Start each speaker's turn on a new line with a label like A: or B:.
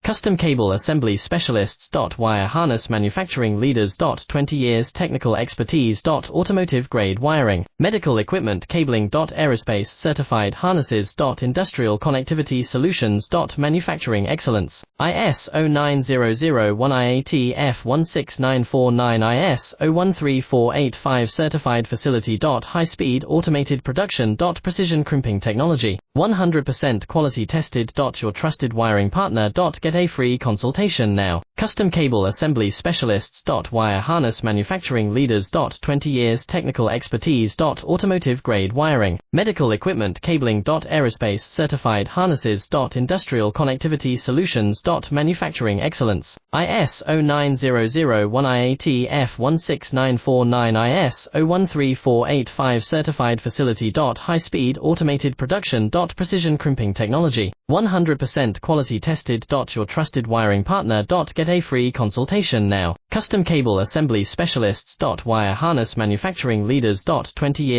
A: Custom Cable Assembly Specialists. Wire Harness Manufacturing Leaders. 20 years Technical Expertise. Automotive Grade Wiring, Medical Equipment Cabling. Aerospace Certified Harnesses. Industrial Connectivity Solutions. Manufacturing Excellence, ISO 9001 IAT F16949 ISO 13485 Certified Facility. High Speed Automated Production. Precision Crimping Technology, 100% Quality Tested. Your trusted wiring partner. Get a free consultation now. Custom Cable Assembly Specialists. Wire Harness Manufacturing Leaders. 20 years Technical Expertise. Automotive Grade Wiring, Medical Equipment Cabling. Aerospace Certified Harnesses. Industrial Connectivity Solutions. Manufacturing Excellence, ISO 9001 IAT F16949 ISO 13485 Certified Facility. High Speed Automated Production. Precision Crimping Technology, 100% Quality Tested. Your trusted wiring partner. Get a free consultation now. Custom Cable Assembly Specialists. Wire Harness Manufacturing Leaders. 20 years